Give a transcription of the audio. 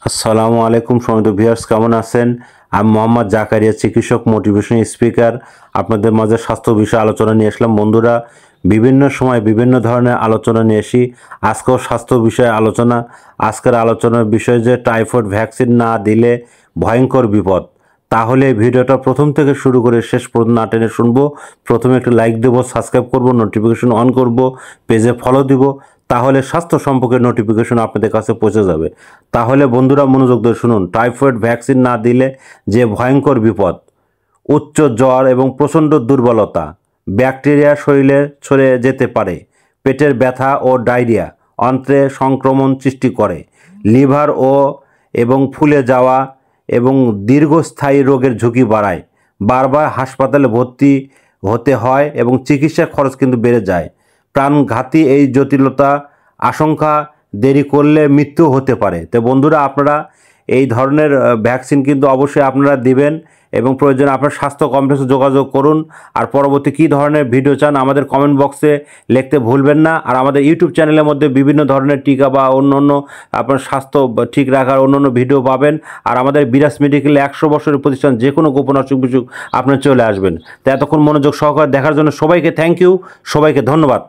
আসসালামু আলাইকুম সম্মানিত ভিউয়ার্স, কেমন আছেন? আমি মোহাম্মদ জাকারিয়া, চিকিৎসক, মোটিভেশন স্পিকার। আপনাদের মাঝে স্বাস্থ্য বিষয়ে আলোচনা নিয়ে আসলাম। বন্ধুরা, বিভিন্ন সময় বিভিন্ন ধরনের আলোচনা নিয়ে আসি। আজকেও স্বাস্থ্য বিষয়ে আলোচনা। আজকের আলোচনার বিষয় যে টাইফয়েড ভ্যাকসিন না দিলে ভয়ঙ্কর বিপদ। তাহলে ভিডিওটা প্রথম থেকে শুরু করে শেষ পর্যন্ত না টেনে শুনবো। প্রথমে একটু লাইক দেবো, সাবস্ক্রাইব করব, নোটিফিকেশন অন করব, পেজে ফলো দিব। তাহলে স্বাস্থ্য সম্পর্কে নোটিফিকেশন আপনাদের কাছে পৌঁছে যাবে। তাহলে বন্ধুরা মনোযোগ দিয়ে শুনুন। টাইফয়েড ভ্যাকসিন না দিলে যে ভয়ঙ্কর বিপদ: উচ্চ জ্বর এবং প্রচণ্ড দুর্বলতা, ব্যাকটেরিয়া শরীরে ছড়িয়ে যেতে পারে, পেটের ব্যথা ও ডায়রিয়া, অন্ত্রে সংক্রমণ সৃষ্টি করে, লিভার এবং ফুলে যাওয়া এবং দীর্ঘস্থায়ী রোগের ঝুঁকি বাড়ায়, বারবার হাসপাতালে ভর্তি হতে হয় এবং চিকিৎসার খরচ কিন্তু বেড়ে যায়। প্রাণঘাতী এই জটিলতা আশঙ্কা, দেরি করলে মৃত্যু হতে পারে। তো বন্ধুরা, আপনারা এই ধরনের ভ্যাকসিন কিন্তু অবশ্যই আপনারা দিবেন এবং প্রয়োজনে আপনার স্বাস্থ্য কমপ্লেক্সে যোগাযোগ করুন। আর পরবর্তী কী ধরনের ভিডিও চান আমাদের কমেন্ট বক্সে লিখতে ভুলবেন না। আর আমাদের ইউটিউব চ্যানেলের মধ্যে বিভিন্ন ধরনের টিকা বা অন্য আপনার স্বাস্থ্য ঠিক রাখার অন্য ভিডিও পাবেন। আর আমাদের বিরাজ মেডিকেলে 100 বছরের প্রতিষ্ঠান, যে কোনো গোপন অসুখ বিসুখ আপনার চলে আসবেন। তো এতক্ষণ মনোযোগ সহকারে দেখার জন্য সবাইকে থ্যাংক ইউ, সবাইকে ধন্যবাদ।